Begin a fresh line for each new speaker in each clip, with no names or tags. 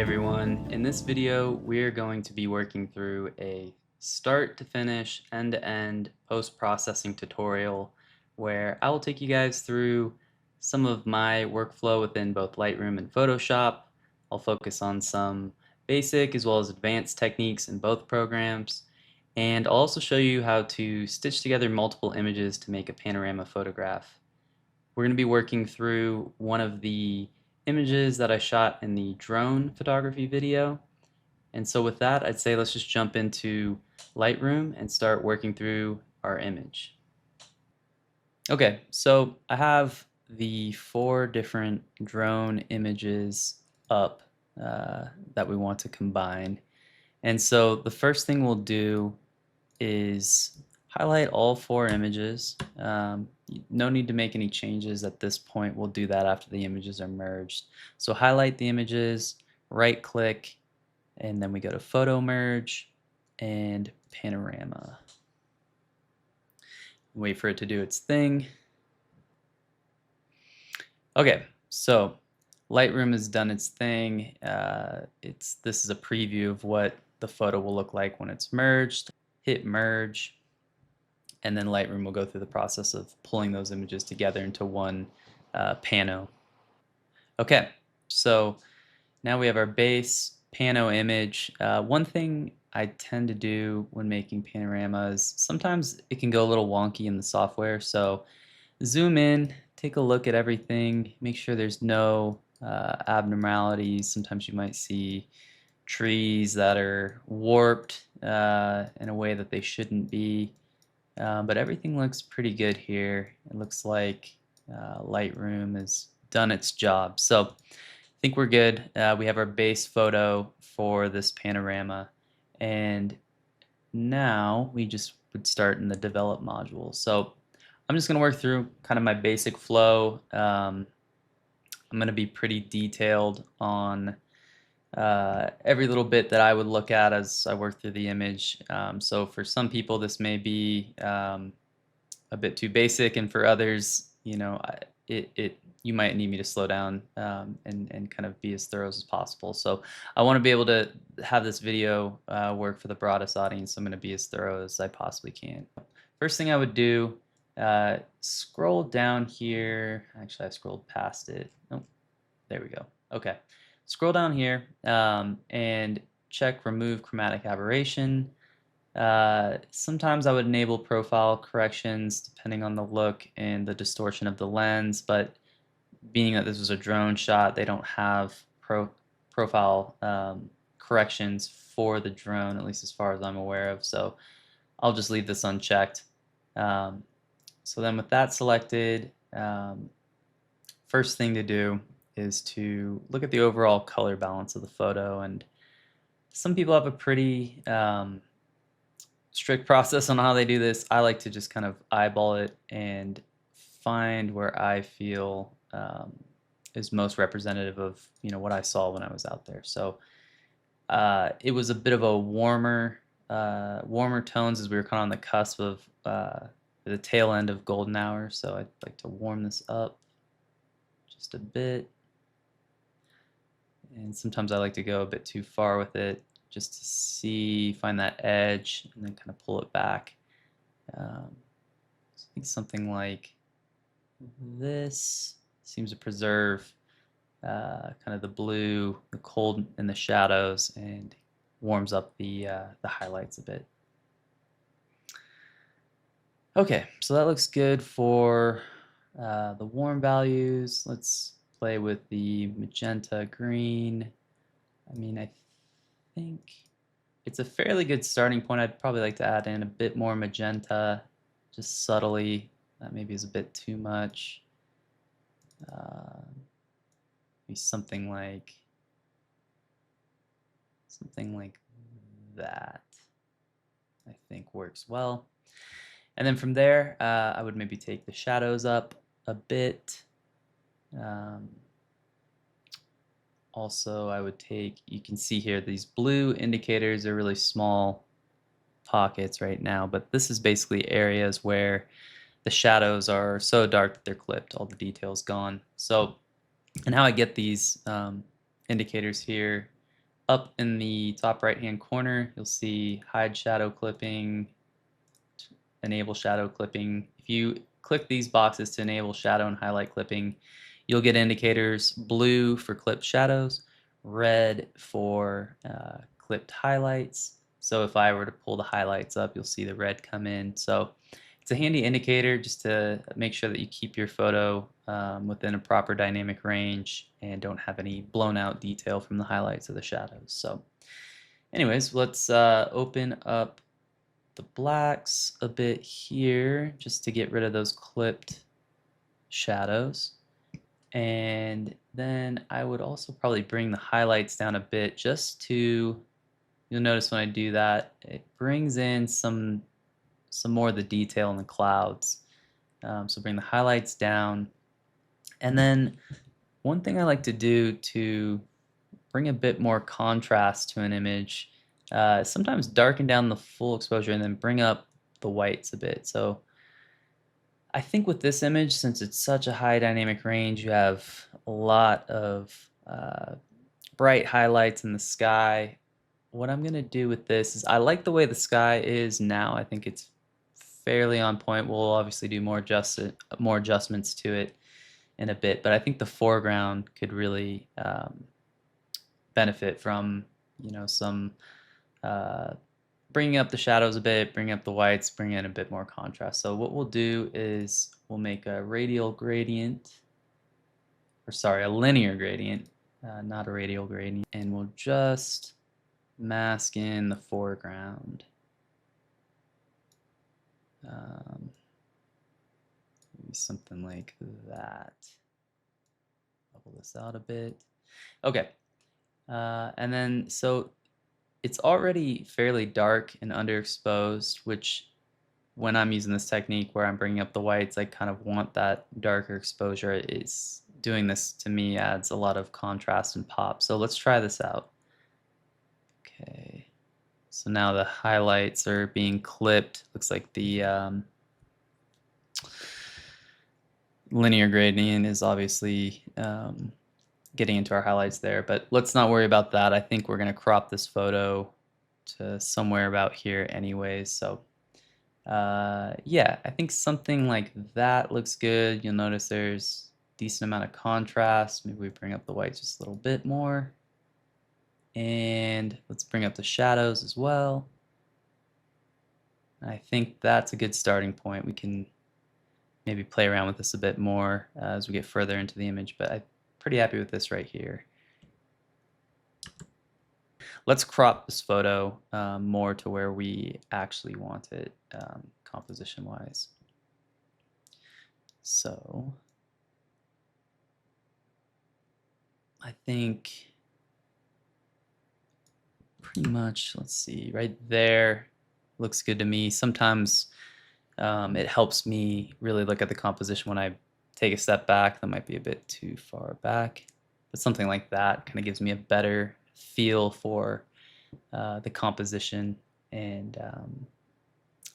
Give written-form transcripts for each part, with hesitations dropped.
everyone, in this video we're going to be working through a start to finish end-to-end post-processing tutorial where I will take you guys through some of my workflow within both Lightroom and Photoshop. I'll focus on some basic as well as advanced techniques in both programs, and I'll also show you how to stitch together multiple images to make a panorama photograph. We're going to be working through one of the images that I shot in the drone photography video. And so with that, I'd say let's just jump into Lightroom and start working through our image. Okay, so I have the 4 different drone images up that we want to combine. And so the first thing we'll do is highlight all 4 images. No need to make any changes at this point. We'll do that after the images are merged. So highlight the images, right click, and then we go to Photo Merge and Panorama. Wait for it to do its thing. Okay, so Lightroom has done its thing. This is a preview of what the photo will look like when it's merged. Hit merge, and then Lightroom will go through the process of pulling those images together into one pano. Okay, so now we have our base pano image. One thing I tend to do when making panoramas, sometimes it can go a little wonky in the software, so zoom in, take a look at everything, make sure there's no abnormalities. Sometimes you might see trees that are warped in a way that they shouldn't be. But everything looks pretty good here. It looks like Lightroom has done its job. So I think we're good. We have our base photo for this panorama. And now we just would start in the develop module. So I'm just going to work through kind of my basic flow. I'm going to be pretty detailed on every little bit that I would look at as I work through the image. So for some people this may be a bit too basic, and for others, you know, you might need me to slow down and kind of be as thorough as possible. So I want to be able to have this video work for the broadest audience. So I'm going to be as thorough as I possibly can. First thing I would do, scroll down here. Actually, I scrolled past it. Oh, there we go. Okay. Scroll down here and check remove chromatic aberration. Sometimes I would enable profile corrections depending on the look and the distortion of the lens, but being that this was a drone shot, they don't have profile corrections for the drone, at least as far as I'm aware of, so I'll just leave this unchecked. So then with that selected, first thing to do is to look at the overall color balance of the photo, and some people have a pretty strict process on how they do this. I like to just kind of eyeball it and find where I feel is most representative of, you know, what I saw when I was out there. So it was a bit of a warmer tones as we were kind of on the cusp of the tail end of golden hour. So I'd like to warm this up just a bit. And sometimes I like to go a bit too far with it just to find that edge and then kind of pull it back. So I think something like this seems to preserve kind of the blue, the cold in the shadows, and warms up the highlights a bit. Okay, so that looks good for the warm values. Let's play with the magenta green. I mean, I think it's a fairly good starting point. I'd probably like to add in a bit more magenta, just subtly. That maybe is a bit too much. Maybe something like that, I think works well. And then from there, I would maybe take the shadows up a bit. Also, I would take, you can see here, these blue indicators are really small pockets right now, but this is basically areas where the shadows are so dark that they're clipped, all the details gone. So, and how I get these indicators here Up in the top right hand corner, you'll see hide shadow clipping, enable shadow clipping. If you click these boxes to enable shadow and highlight clipping, you'll get indicators: blue for clipped shadows, red for clipped highlights. So if I were to pull the highlights up, you'll see the red come in. So it's a handy indicator just to make sure that you keep your photo within a proper dynamic range and don't have any blown out detail from the highlights or the shadows. So anyways, let's open up the blacks a bit here just to get rid of those clipped shadows. And then I would also probably bring the highlights down a bit just to, you'll notice when I do that, it brings in some more of the detail in the clouds. So bring the highlights down. And then one thing I like to do to bring a bit more contrast to an image, sometimes darken down the full exposure and then bring up the whites a bit. So I think with this image, since it's such a high dynamic range, you have a lot of bright highlights in the sky. What I'm going to do with this is I like the way the sky is now. I think it's fairly on point. We'll obviously do more adjustments to it in a bit, but I think the foreground could really benefit from, you know, some bringing up the shadows a bit, bringing up the whites, bring in a bit more contrast. So what we'll do is we'll make a radial gradient, or sorry, a linear gradient, not a radial gradient, and we'll just mask in the foreground. Maybe something like that. Level this out a bit. Okay. And then, so it's already fairly dark and underexposed, which when I'm using this technique where I'm bringing up the whites, I kind of want that darker exposure. It's doing this to me adds a lot of contrast and pop. So let's try this out. Okay. So now the highlights are being clipped. Looks like the linear gradient is obviously getting into our highlights there, but let's not worry about that. I think we're going to crop this photo to somewhere about here anyways. So yeah, I think something like that looks good. You'll notice there's a decent amount of contrast. Maybe we bring up the whites just a little bit more. And let's bring up the shadows as well. I think that's a good starting point. We can maybe play around with this a bit more as we get further into the image, but I'm pretty happy with this right here. Let's crop this photo more to where we actually want it composition-wise. So I think pretty much, let's see, right there looks good to me. Sometimes it helps me really look at the composition when I take a step back. That might be a bit too far back, but something like that kind of gives me a better feel for the composition, and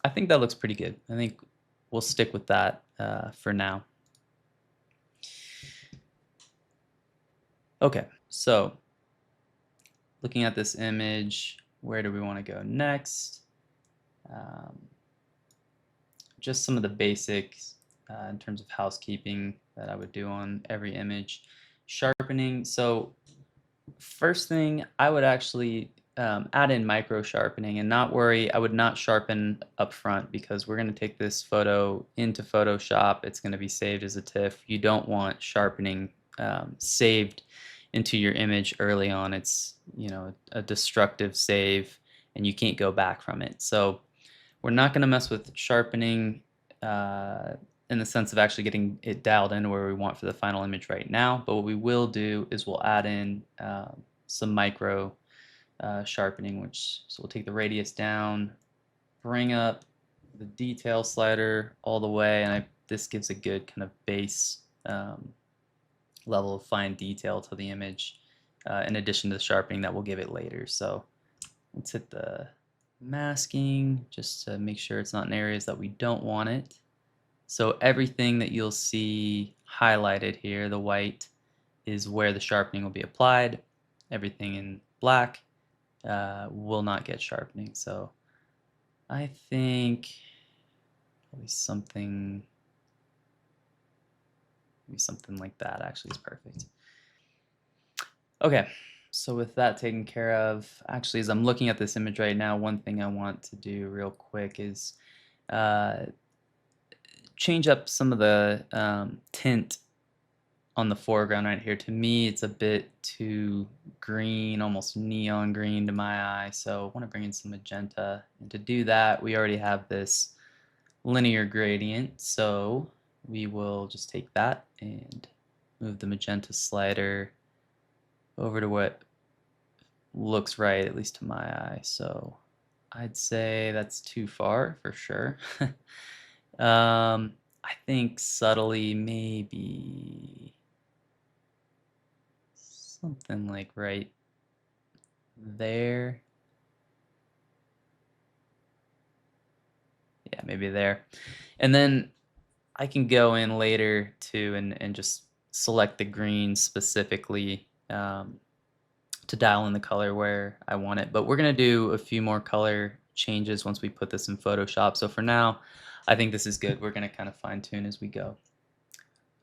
I think that looks pretty good. I think we'll stick with that for now. Okay, so looking at this image, where do we want to go next? Just some of the basics in terms of housekeeping that I would do on every image. Sharpening. So first thing, I would actually add in micro sharpening and not worry. I would not sharpen up front because we're going to take this photo into Photoshop. It's going to be saved as a TIFF. You don't want sharpening saved into your image early on. It's, you know, a destructive save and you can't go back from it. So we're not going to mess with sharpening in the sense of actually getting it dialed in where we want for the final image right now. But what we will do is we'll add in some micro sharpening, so we'll take the radius down, bring up the detail slider all the way, and this gives a good kind of base level of fine detail to the image in addition to the sharpening that we'll give it later. So let's hit the masking just to make sure it's not in areas that we don't want it. So everything that you'll see highlighted here, the white, is where the sharpening will be applied. Everything in black will not get sharpening. So I think probably maybe something like that actually is perfect. Okay, so with that taken care of, actually, as I'm looking at this image right now, one thing I want to do real quick is uh, change up some of the tint on the foreground right here. To me, it's a bit too green, almost neon green to my eye, so I want to bring in some magenta. And to do that, we already have this linear gradient, so we will just take that and move the magenta slider over to what looks right, at least to my eye. So I'd say that's too far for sure. I think subtly maybe something like right there. Yeah, maybe there. And then I can go in later too and just select the green specifically to dial in the color where I want it. But we're going to do a few more color changes once we put this in Photoshop. So for now, I think this is good. We're going to kind of fine tune as we go.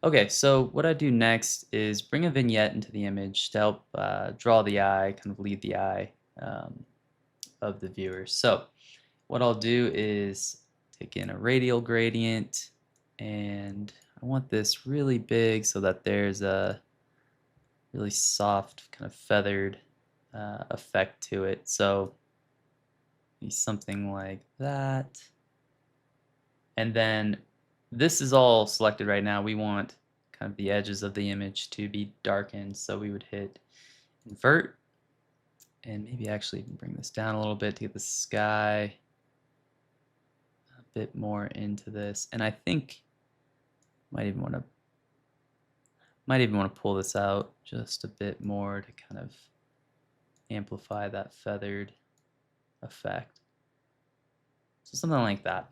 Okay, so what I do next is bring a vignette into the image to help draw the eye, kind of lead the eye um, of the viewer. So what I'll do is take in a radial gradient, and I want this really big so that there's a really soft kind of feathered effect to it. So be something like that. And then this is all selected right now. We want kind of the edges of the image to be darkened. So we would hit invert and maybe actually even bring this down a little bit to get the sky a bit more into this. And I think might even want to pull this out just a bit more to kind of amplify that feathered effect. So something like that.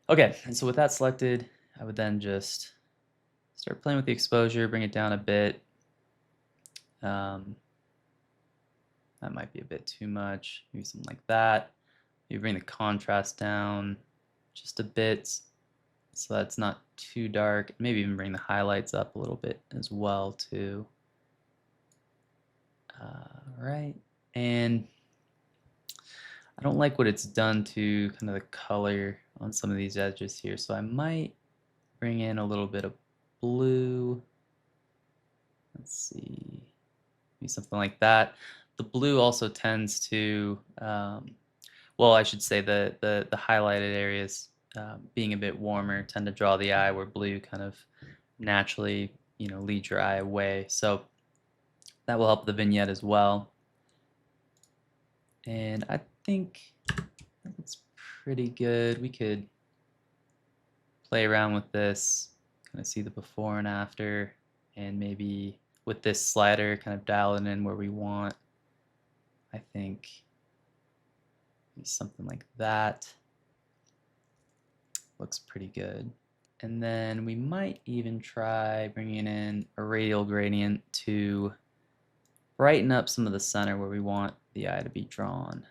Okay, and so with that selected, I would then just start playing with the exposure, bring it down a bit. That might be a bit too much, maybe something like that. Maybe bring the contrast down just a bit so that's not too dark. Maybe even bring the highlights up a little bit as well too. Right, and I don't like what it's done to kind of the color on some of these edges here, so I might bring in a little bit of blue. Let's see, maybe something like that. The blue also tends to, well, I should say the highlighted areas being a bit warmer tend to draw the eye, where blue kind of naturally, leads your eye away. So that will help the vignette as well. And I think it's pretty good. We could play around with this, kind of see the before and after, and maybe with this slider kind of dial it in where we want. I think maybe something like that looks pretty good. And then we might even try bringing in a radial gradient to brighten up some of the center where we want the eye to be drawn.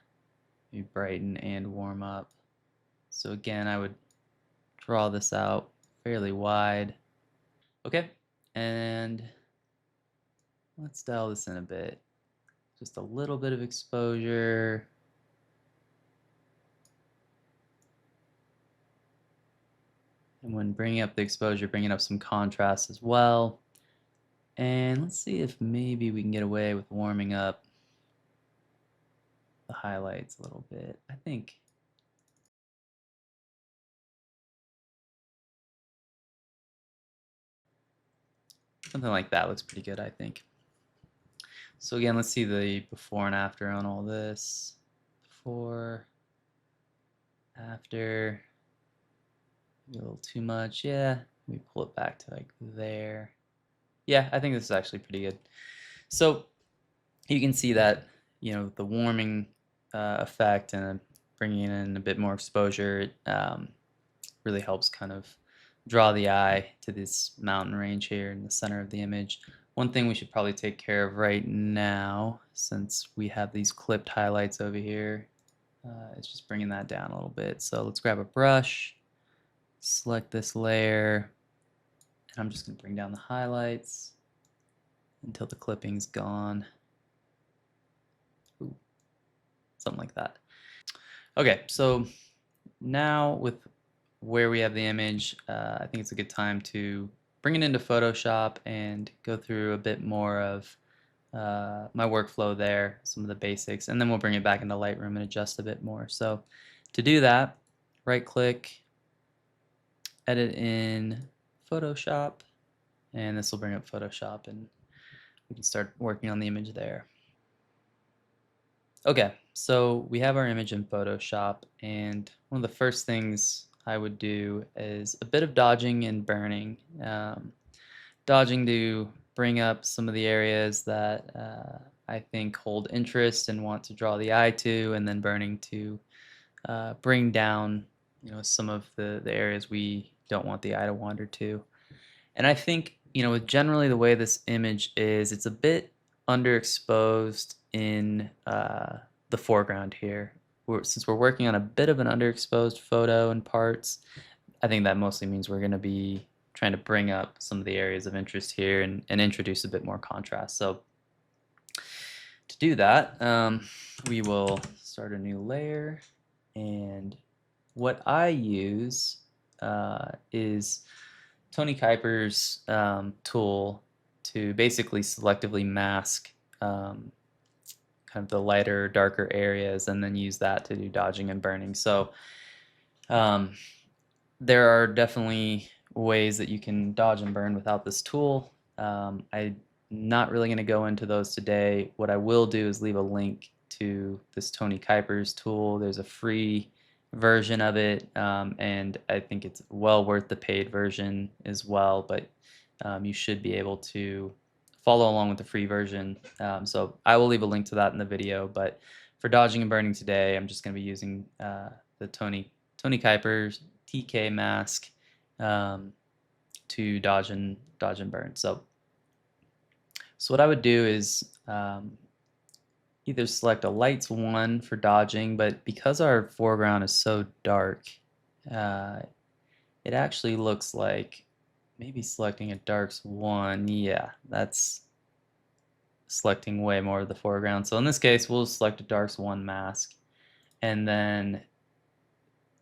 Maybe brighten and warm up. So again, I would draw this out fairly wide. Okay, and let's dial this in a bit. Just a little bit of exposure. And when bringing up the exposure, bringing up some contrast as well. And let's see if maybe we can get away with warming up the highlights a little bit. I think something like that looks pretty good, I think. So again, let's see the before and after on all this. Before, after, maybe a little too much. Yeah, let me pull it back to like there. Yeah, I think this is actually pretty good. So you can see that, the warming effect and bringing in a bit more exposure really helps kind of draw the eye to this mountain range here in the center of the image. One thing we should probably take care of right now, since we have these clipped highlights over here, is just bringing that down a little bit. So let's grab a brush, select this layer, and I'm just going to bring down the highlights until the clipping's gone. Ooh, something like that. Okay, so now with where we have the image, I think it's a good time to bring it into Photoshop and go through a bit more of my workflow there, some of the basics, and then we'll bring it back into Lightroom and adjust a bit more. So to do that, right click, edit in Photoshop, and this will bring up Photoshop and we can start working on the image there. Okay, so we have our image in Photoshop, and one of the first things I would do is a bit of dodging and burning. Dodging to bring up some of the areas that I think hold interest and want to draw the eye to, and then burning to bring down, some of the areas we don't want the eye to wander to. And I think, with generally the way this image is, it's a bit underexposed in the foreground here. Since we're working on a bit of an underexposed photo in parts, I think that mostly means we're going to be trying to bring up some of the areas of interest here and introduce a bit more contrast. So to do that, we will start a new layer, and what I use is Tony Kuiper's tool to basically selectively mask kind of the lighter, darker areas, and then use that to do dodging and burning. So um, there are definitely ways that you can dodge and burn without this tool. I'm not really going to go into those today. What I will do is leave a link to this Tony Kuiper's tool. There's a free version of it, and I think it's well worth the paid version as well, but you should be able to follow along with the free version. So I will leave a link to that in the video, but for dodging and burning today, I'm just going to be using the Tony Kuiper's TK mask to dodge and burn. So what I would do is either select a lights 1 for dodging, but because our foreground is so dark, it actually looks like maybe selecting a darks 1. Yeah, that's selecting way more of the foreground. So in this case, we'll select a darks 1 mask, and then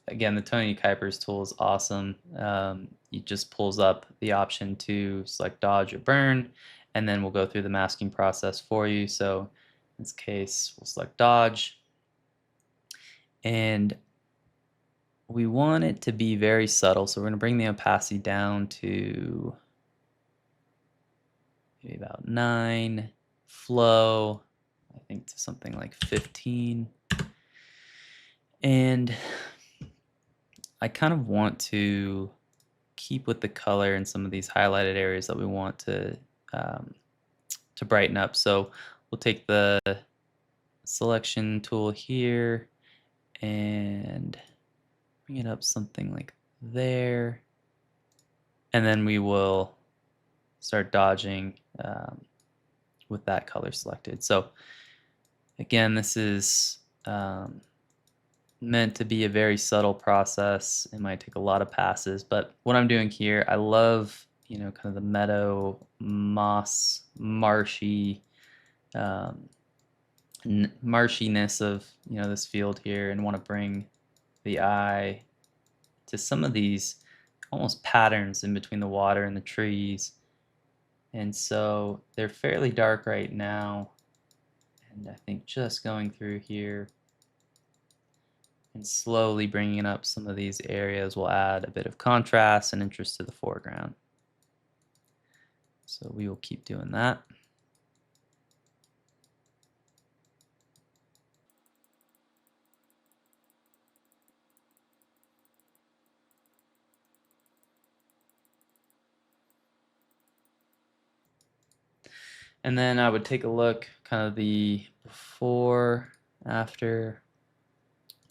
again, the Tony Kuiper's tool is awesome. It just pulls up the option to select dodge or burn, and then we'll go through the masking process for you. So in this case, we'll select dodge, and we want it to be very subtle. So we're going to bring the opacity down to maybe about 9, flow, I think to something like 15. And I kind of want to keep with the color in some of these highlighted areas that we want to brighten up. So we'll take the selection tool here and bring it up something like there, and then we will start dodging with that color selected. So again, this is meant to be a very subtle process. It might take a lot of passes, but what I'm doing here, I love kind of the meadow, moss, marshy, marshiness of this field here, and want to bring the eye to some of these almost patterns in between the water and the trees. And so they're fairly dark right now, and I think just going through here and slowly bringing up some of these areas will add a bit of contrast and interest to the foreground. So we will keep doing that. And then I would take a look, kind of the before, after,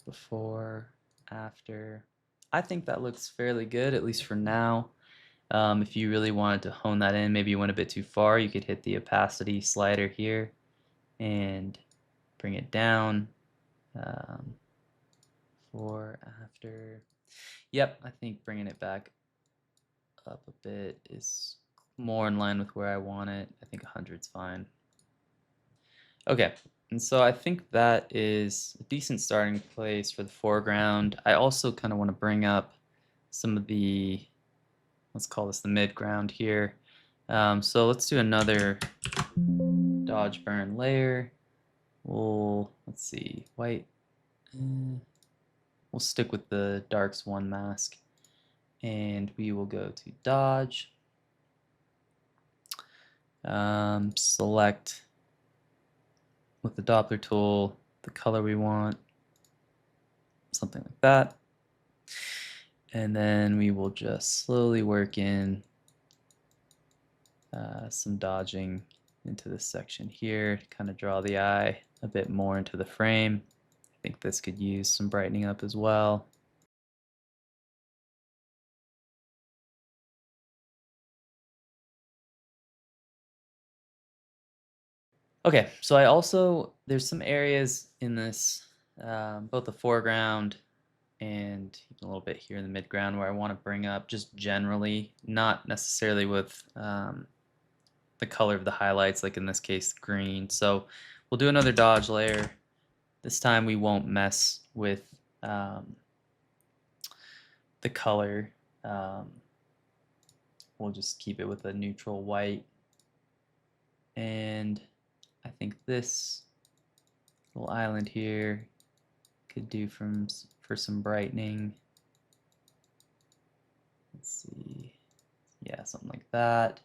before, after. I think that looks fairly good, at least for now. If you really wanted to hone that in, maybe you went a bit too far, you could hit the opacity slider here and bring it down. Um, Before, after. Yep, I think bringing it back up a bit is more in line with where I want it. I think 100's fine. Okay, and so I think that is a decent starting place for the foreground. I also kind of want to bring up some of the, let's call this the midground here. So let's do another dodge burn layer. Let's see, white. We'll stick with the darks one mask, and we will go to dodge. Select with the Doppler tool the color we want, something like that. And then we will just slowly work in some dodging into this section here to kind of draw the eye a bit more into the frame. I think this could use some brightening up as well. Okay, so there's some areas in this, both the foreground and even a little bit here in the midground where I want to bring up just generally, not necessarily with the color of the highlights, like in this case, green. So we'll do another dodge layer. This time we won't mess with the color. Um, we'll just keep it with a neutral white. And I think this little island here could do for some brightening. Let's see. Yeah, something like that.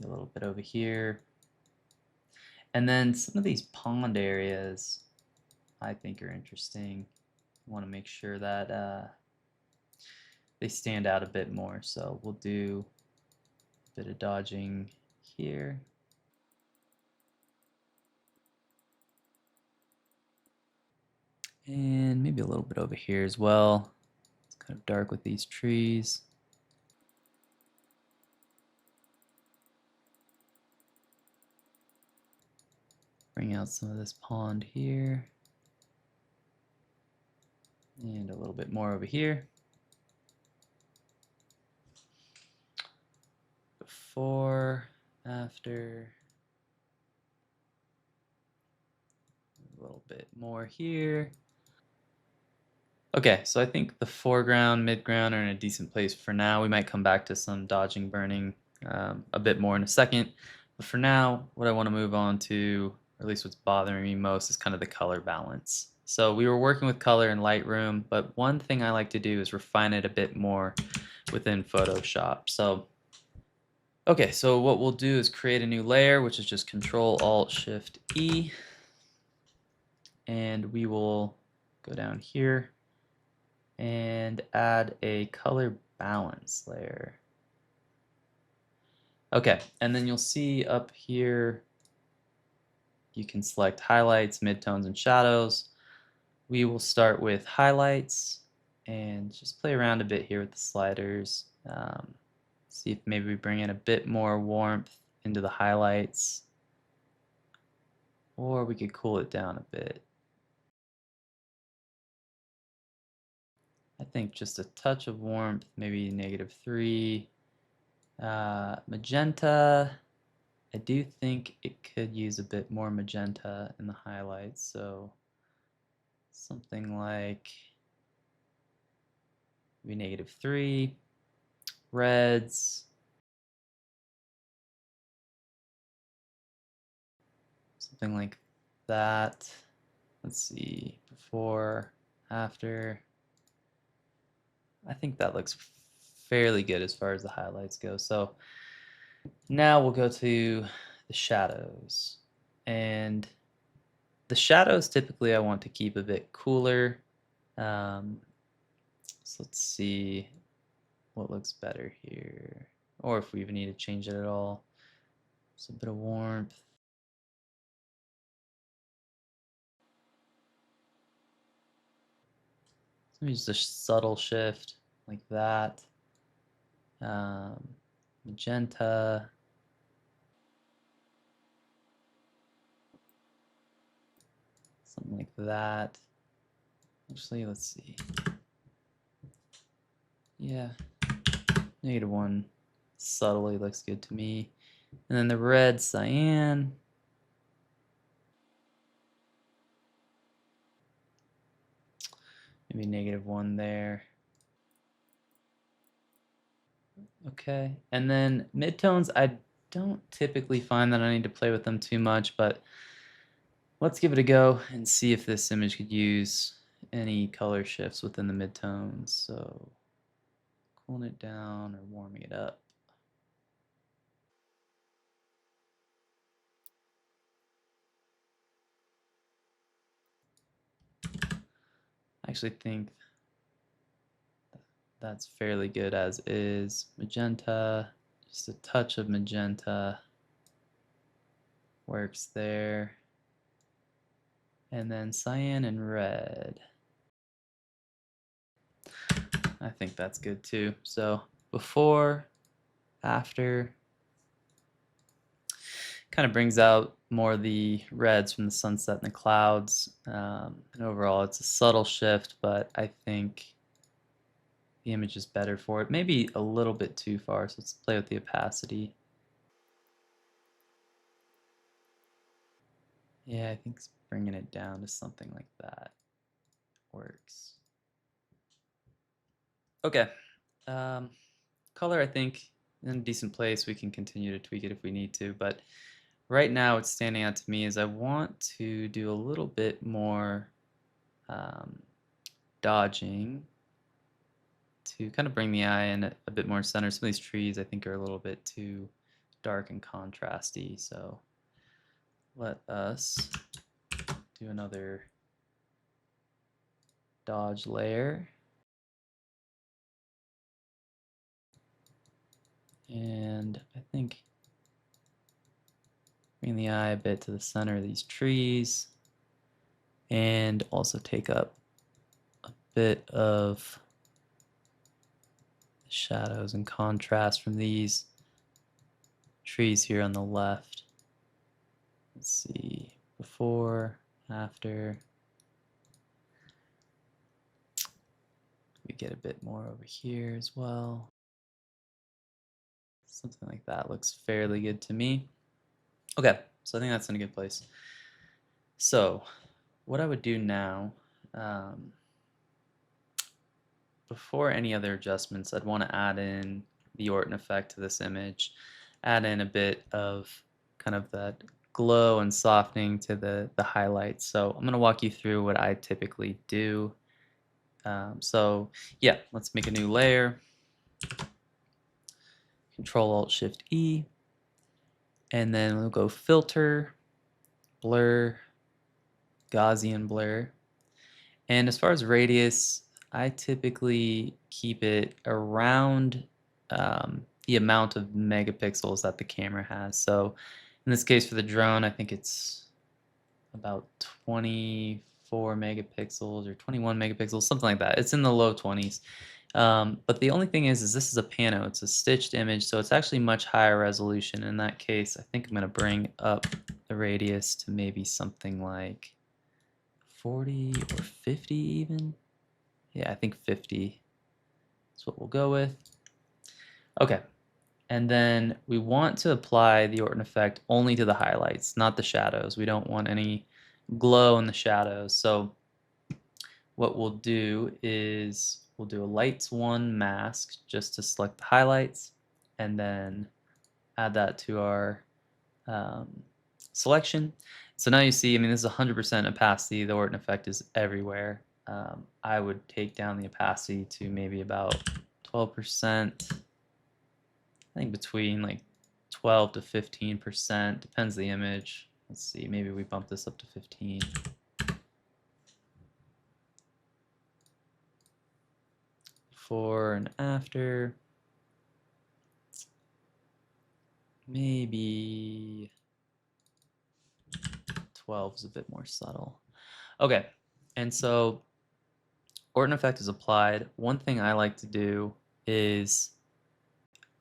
A little bit over here. And then some of these pond areas I think are interesting. I want to make sure that they stand out a bit more. So we'll do a bit of dodging here. And maybe a little bit over here as well. It's kind of dark with these trees. Bring out some of this pond here. And a little bit more over here. Before, after. A little bit more here. Okay, so I think the foreground, midground are in a decent place for now. We might come back to some dodging, burning a bit more in a second. But for now, what I want to move on to, or at least what's bothering me most, is kind of the color balance. So we were working with color in Lightroom, but one thing I like to do is refine it a bit more within Photoshop. So, okay, so what we'll do is create a new layer, which is just Control-Alt-Shift-E. And we will go down here and add a color balance layer. Okay, and then you'll see up here you can select highlights, midtones, and shadows. We will start with highlights and just play around a bit here with the sliders. See if maybe we bring in a bit more warmth into the highlights, or we could cool it down a bit. I think just a touch of warmth, maybe -3. Magenta, I do think it could use a bit more magenta in the highlights, so something like maybe -3. Reds, something like that. Let's see, before, after. I think that looks fairly good as far as the highlights go. So now we'll go to the shadows. And the shadows typically I want to keep a bit cooler. So let's see what looks better here, or if we even need to change it at all. Just a bit of warmth. So maybe just a subtle shift like that. magenta, something like that. Actually, let's see. Yeah, -1 subtly looks good to me. And then the red cyan. Maybe -1 there. Okay. And then midtones, I don't typically find that I need to play with them too much, but let's give it a go and see if this image could use any color shifts within the midtones. So cooling it down or warming it up. I actually think that's fairly good as is. Magenta, just a touch of magenta works there. And then cyan and red. I think that's good too. So before, after, kind of brings out more of the reds from the sunset and the clouds. And overall, it's a subtle shift, but I think the image is better for it. Maybe a little bit too far, so let's play with the opacity. Yeah, I think bringing it down to something like that works. Okay. Color, I think, in a decent place. We can continue to tweak it if we need to, but right now what's standing out to me is I want to do a little bit more um, dodging to kind of bring the eye in a bit more center. Some of these trees I think are a little bit too dark and contrasty, so let us do another dodge layer. And I think bring the eye a bit to the center of these trees and also take up a bit of shadows and contrast from these trees here on the left. Let's see, before, after. We get a bit more over here as well. Something like that looks fairly good to me. Okay, so I think that's in a good place. So what I would do now, before any other adjustments, I'd want to add in the Orton effect to this image, add in a bit of kind of that glow and softening to the highlights. So I'm going to walk you through what I typically do. So yeah, let's make a new layer. Control-Alt-Shift-E, and then we'll go Filter, Blur, Gaussian Blur. And as far as radius, I typically keep it around the amount of megapixels that the camera has. So in this case for the drone, I think it's about 24 megapixels or 21 megapixels, something like that. It's in the low 20s. But the only thing is this is a pano. It's a stitched image, so it's actually much higher resolution. In that case, I think I'm going to bring up the radius to maybe something like 40 or 50 even. Yeah, I think 50 is what we'll go with. Okay, and then we want to apply the Orton effect only to the highlights, not the shadows. We don't want any glow in the shadows. So what we'll do is we'll do a lights 1 mask just to select the highlights, and then add that to our selection. So now you see, I mean, this is 100% opacity. The Orton effect is everywhere. I would take down the opacity to maybe about 12%. I think between like 12 to 15%, depends the image. Let's see, maybe we bump this up to 15. Before and after. Maybe 12 is a bit more subtle. Okay, and so Orton effect is applied. One thing I like to do is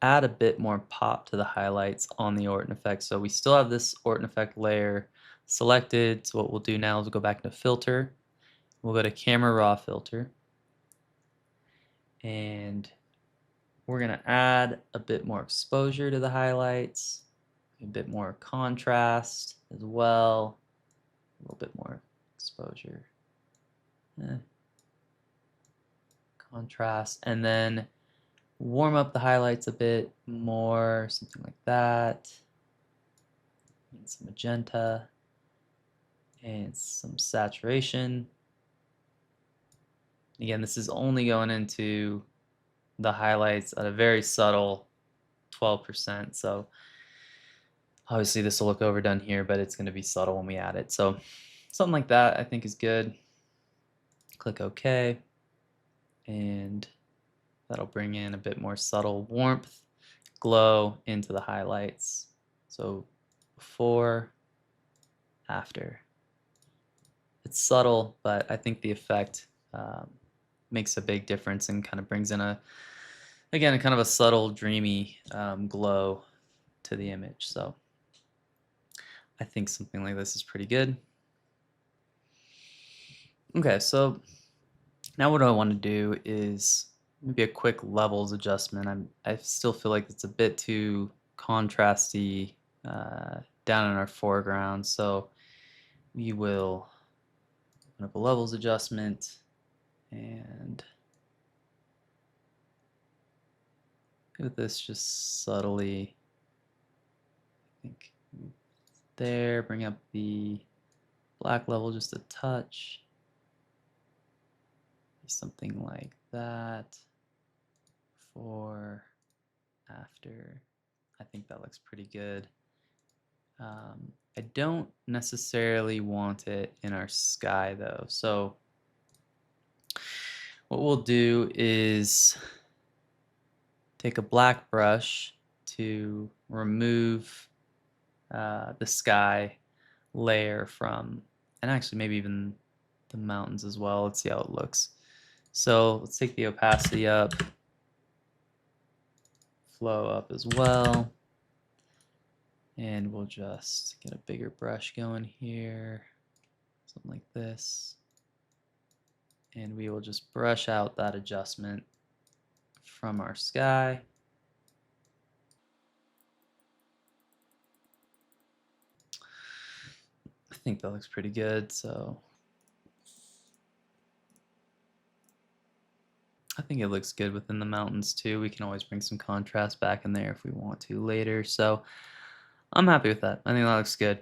add a bit more pop to the highlights on the Orton effect. So we still have this Orton effect layer selected. So what we'll do now is we'll go back to filter. We'll go to camera raw filter. And we're going to add a bit more exposure to the highlights, a bit more contrast as well, a little bit more exposure, contrast, and then warm up the highlights a bit more, something like that. And some magenta and some saturation. Again, this is only going into the highlights at a very subtle 12%. So obviously this will look overdone here, but it's going to be subtle when we add it. So something like that I think is good. Click OK. And that'll bring in a bit more subtle warmth, glow into the highlights. So before, after. It's subtle, but I think the effect makes a big difference and kind of brings in again, a kind of a subtle, dreamy glow to the image. So I think something like this is pretty good. Okay, so now what I want to do is maybe a quick levels adjustment. I still feel like it's a bit too contrasty down in our foreground, so we will open up a levels adjustment and with this just subtly, I think there, bring up the black level just a touch, something like that. Before, after, I think that looks pretty good. I don't necessarily want it in our sky though, so what we'll do is take a black brush to remove the sky layer from, and actually maybe even the mountains as well. Let's see how it looks. So let's take the opacity up, flow up as well, and we'll just get a bigger brush going here, something like this, and we will just brush out that adjustment from our sky. I think that looks pretty good, so I think it looks good within the mountains too. We can always bring some contrast back in there if we want to later, so I'm happy with that. I think that looks good.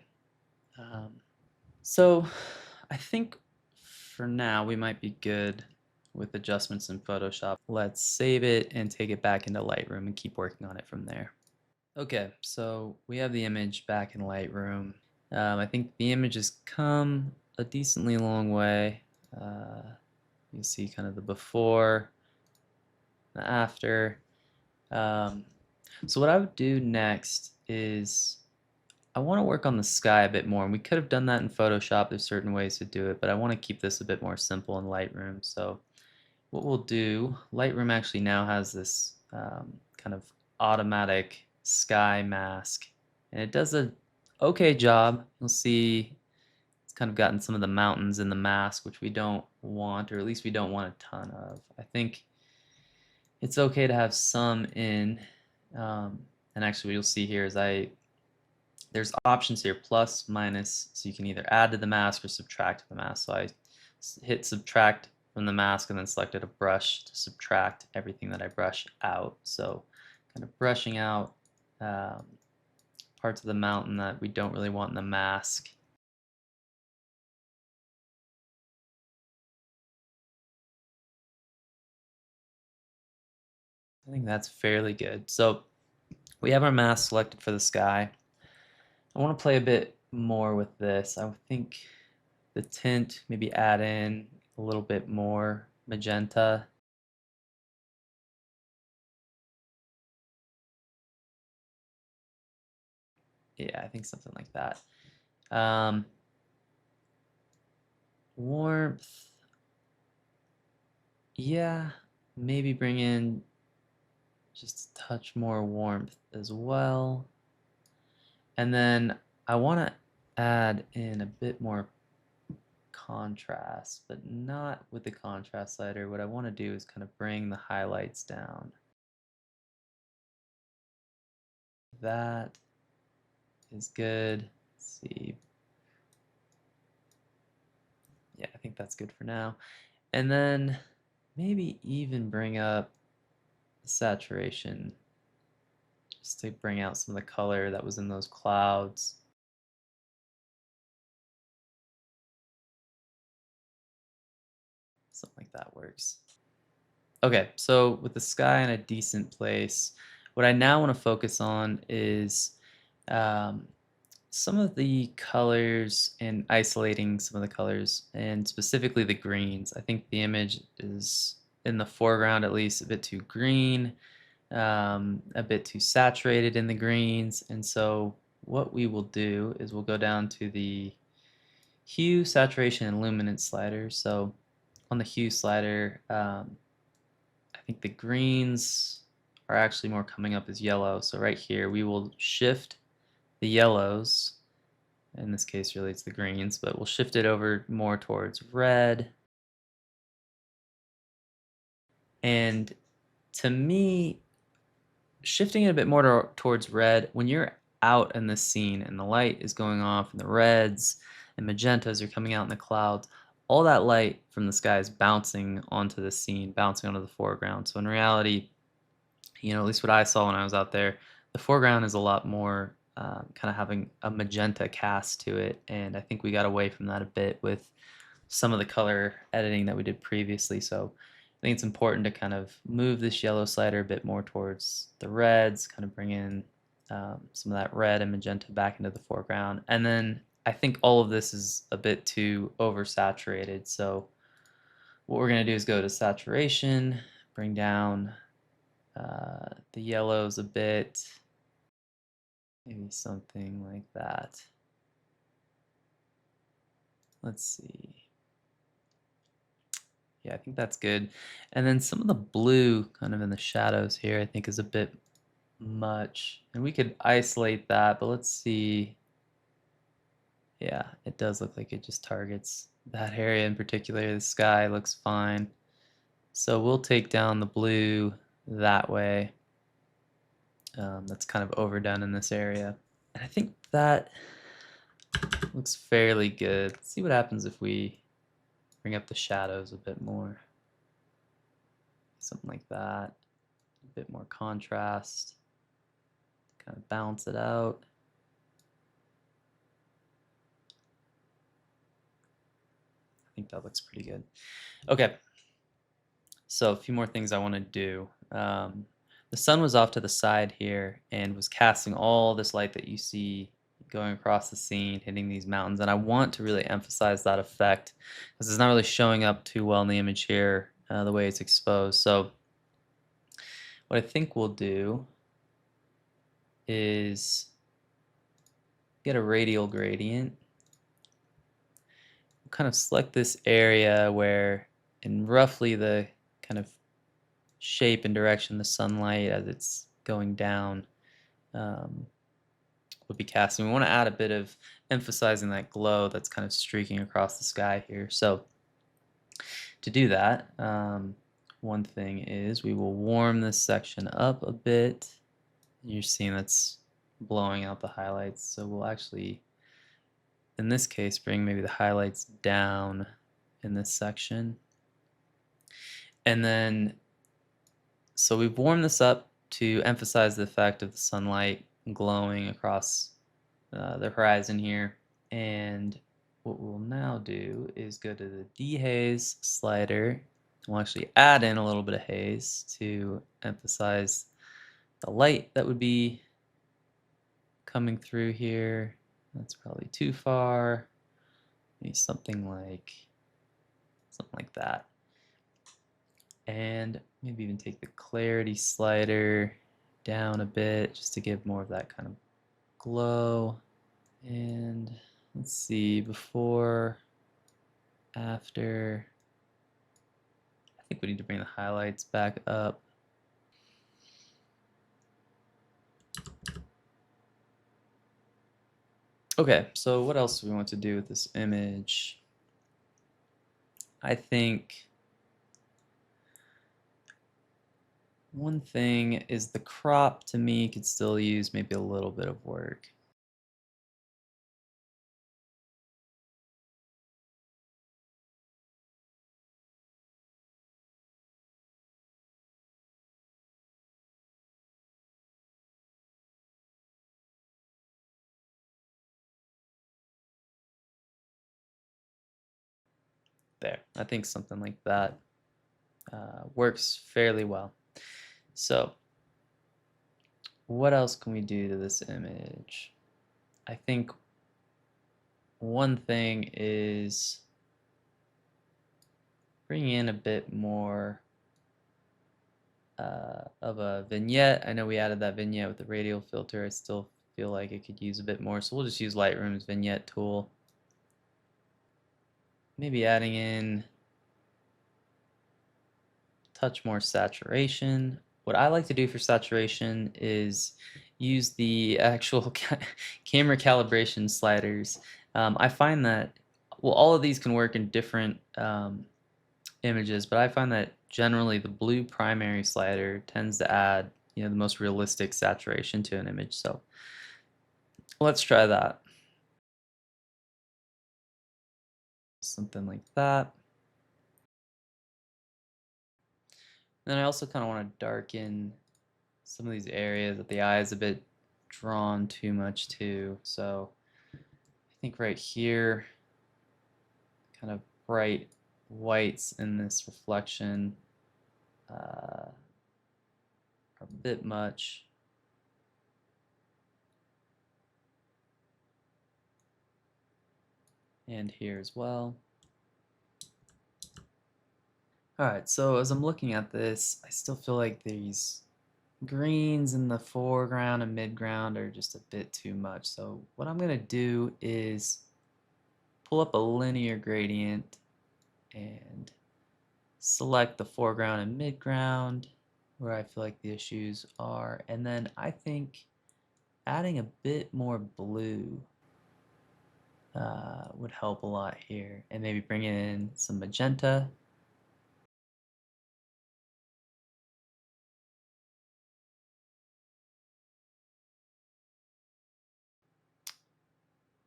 So I think for now we might be good with adjustments in Photoshop. Let's save it and take it back into Lightroom and keep working on it from there. Okay, so we have the image back in Lightroom. I think the image has come a decently long way. You see kind of the before, the after. So what I would do next is I want to work on the sky a bit more, and we could have done that in Photoshop. There's certain ways to do it, but I want to keep this a bit more simple in Lightroom. So what we'll do, Lightroom actually now has this kind of automatic sky mask, and it does a okay job. You'll see it's kind of gotten some of the mountains in the mask, which we don't want, or at least we don't want a ton of. I think it's okay to have some in, and actually what you'll see here is there's options here, plus, minus, so you can either add to the mask or subtract to the mask. So I hit subtract from the mask and then selected a brush to subtract everything that I brush out. So kind of brushing out parts of the mountain that we don't really want in the mask. I think that's fairly good. So we have our mask selected for the sky. I want to play a bit more with this. I think the tint, maybe add in a little bit more magenta. Yeah, I think something like that. Warmth. Yeah, maybe bring in just a touch more warmth as well. And then I want to add in a bit more contrast, but not with the contrast slider. What I want to do is kind of bring the highlights down. That is good. Let's see. Yeah, I think that's good for now. And then maybe even bring up the saturation just to bring out some of the color that was in those clouds. Something like that works. Okay, so with the sky in a decent place, what I now want to focus on is um, some of the colors and isolating some of the colors, and specifically the greens. I think the image is in the foreground at least a bit too green, a bit too saturated in the greens, and so what we will do is we'll go down to the hue, saturation, and luminance slider. So on the hue slider, I think the greens are actually more coming up as yellow. So right here, we will shift the yellows. In this case, really it's the greens, but we'll shift it over more towards red. And to me, shifting it a bit more towards red, when you're out in the scene and the light is going off and the reds and magentas are coming out in the clouds, all that light from the sky is bouncing onto the scene, bouncing onto the foreground. So in reality, at least what I saw when I was out there, the foreground is a lot more kind of having a magenta cast to it, and I think we got away from that a bit with some of the color editing that we did previously. So I think it's important to kind of move this yellow slider a bit more towards the reds, kind of bring in some of that red and magenta back into the foreground. And then I think all of this is a bit too oversaturated. So what we're going to do is go to saturation, bring down the yellows a bit, maybe something like that. Let's see. Yeah, I think that's good. And then some of the blue kind of in the shadows here, I think is a bit much. And we could isolate that, but let's see. Yeah, it does look like it just targets that area in particular. The sky looks fine. So we'll take down the blue that way. That's kind of overdone in this area. And I think that looks fairly good. Let's see what happens if we bring up the shadows a bit more. Something like that. A bit more contrast. Kind of balance it out. I think that looks pretty good. Okay, so a few more things I want to do. The sun was off to the side here and was casting all this light that you see going across the scene, hitting these mountains, and I want to really emphasize that effect because it's not really showing up too well in the image here, the way it's exposed. So what I think we'll do is get a radial gradient. We'll kind of select this area where in roughly the kind of shape and direction the sunlight as it's going down um, would be casting. We want to add a bit of emphasizing that glow that's kind of streaking across the sky here. So to do that, one thing is we will warm this section up a bit. You're seeing that's blowing out the highlights. So we'll actually, in this case, bring maybe the highlights down in this section. And then, so we've warmed this up to emphasize the effect of the sunlight glowing across the horizon here. And what we'll now do is go to the dehaze slider. We'll actually add in a little bit of haze to emphasize the light that would be coming through here. That's probably too far. Maybe something like that. And maybe even take the clarity slider down a bit just to give more of that kind of glow. And let's see, before, after, I think we need to bring the highlights back up. Okay, so what else do we want to do with this image? I think one thing is the crop to me could still use maybe a little bit of work. There, I think something like that works fairly well. So, what else can we do to this image? I think one thing is bring in a bit more of a vignette. I know we added that vignette with the radial filter. I still feel like it could use a bit more, so we'll just use Lightroom's vignette tool. Maybe adding in a touch more saturation. What I like to do for saturation is use the actual camera calibration sliders. I find that, well, all of these can work in different images, but I find that generally the blue primary slider tends to add, the most realistic saturation to an image. So let's try that. Something like that. Then I also kind of want to darken some of these areas that the eye is a bit drawn too much to. So I think right here, kind of bright whites in this reflection are a bit much. And here as well. Alright, so as I'm looking at this, I still feel like these greens in the foreground and midground are just a bit too much. So what I'm going to do is pull up a linear gradient and select the foreground and midground where I feel like the issues are. And then I think adding a bit more blue would help a lot here. And maybe bring in some magenta.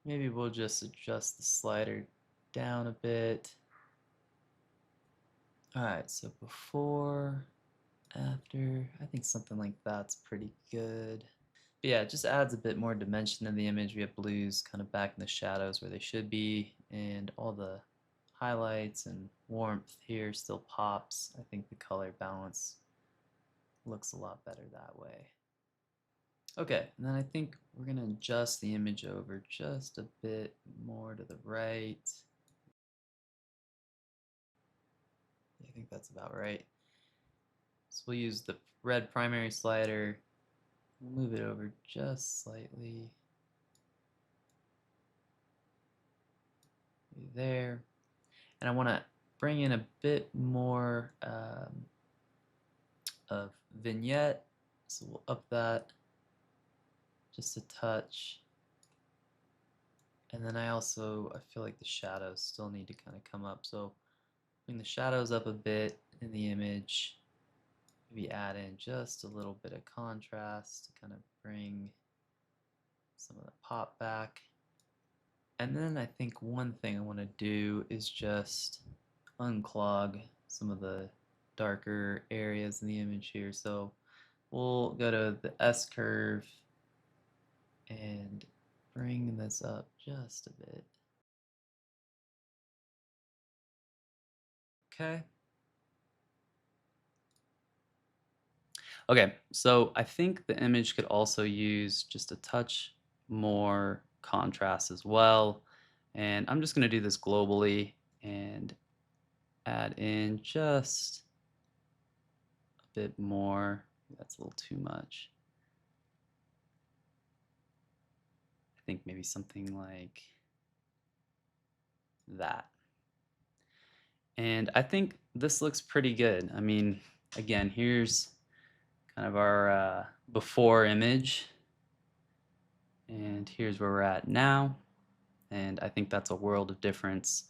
Maybe we'll just adjust the slider down a bit. Alright, so before, after, I think something like that's pretty good. But yeah, it just adds a bit more dimension to the image. We have blues kind of back in the shadows where they should be, and all the highlights and warmth here still pops. I think the color balance looks a lot better that way. Okay, and then I think we're going to adjust the image over just a bit more to the right. I think that's about right. So we'll use the red primary slider, we'll move it over just slightly. There. And I want to bring in a bit more of vignette. So we'll up that just a touch. And then I feel like the shadows still need to kind of come up. So bring the shadows up a bit in the image. Maybe add in just a little bit of contrast to kind of bring some of the pop back. And then I think one thing I want to do is just unclog some of the darker areas in the image here. So we'll go to the S curve and bring this up just a bit. Okay. Okay, so I think the image could also use just a touch more contrast as well. And I'm just going to do this globally and add in just a bit more. That's a little too much. I think maybe something like that. And I think this looks pretty good. I mean, again, here's kind of our before image. and here's where we're at now. And I think that's a world of difference.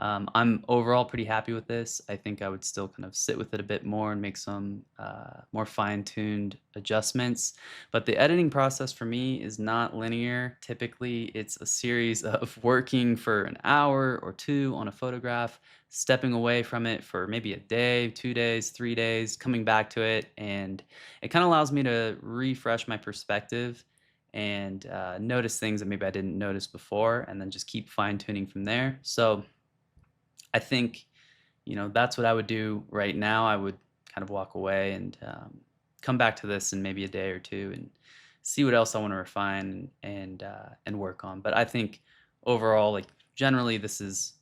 I'm overall pretty happy with this. I think I would still kind of sit with it a bit more and make some more fine-tuned adjustments. But the editing process for me is not linear. Typically, it's a series of working for an hour or two on a photograph, stepping away from it for maybe a day, 2 days, 3 days, coming back to it, and it kind of allows me to refresh my perspective and notice things that maybe I didn't notice before, and then just keep fine tuning from there. So I think, that's what I would do right now. I would kind of walk away and come back to this in maybe a day or two and see what else I want to refine and work on. But I think overall, like generally, this is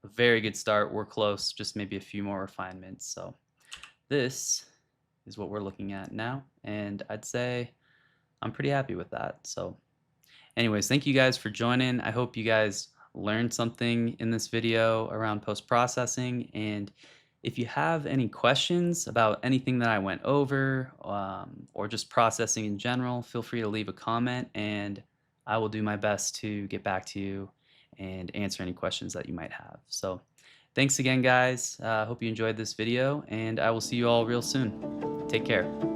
a very good start. We're close, just maybe a few more refinements. So this is what we're looking at now, and I'd say I'm pretty happy with that. So anyways, thank you guys for joining. I hope you guys learned something in this video around post-processing. And if you have any questions about anything that I went over or just processing in general, feel free to leave a comment and I will do my best to get back to you and answer any questions that you might have. So thanks again, guys. Hope you enjoyed this video and I will see you all real soon. Take care.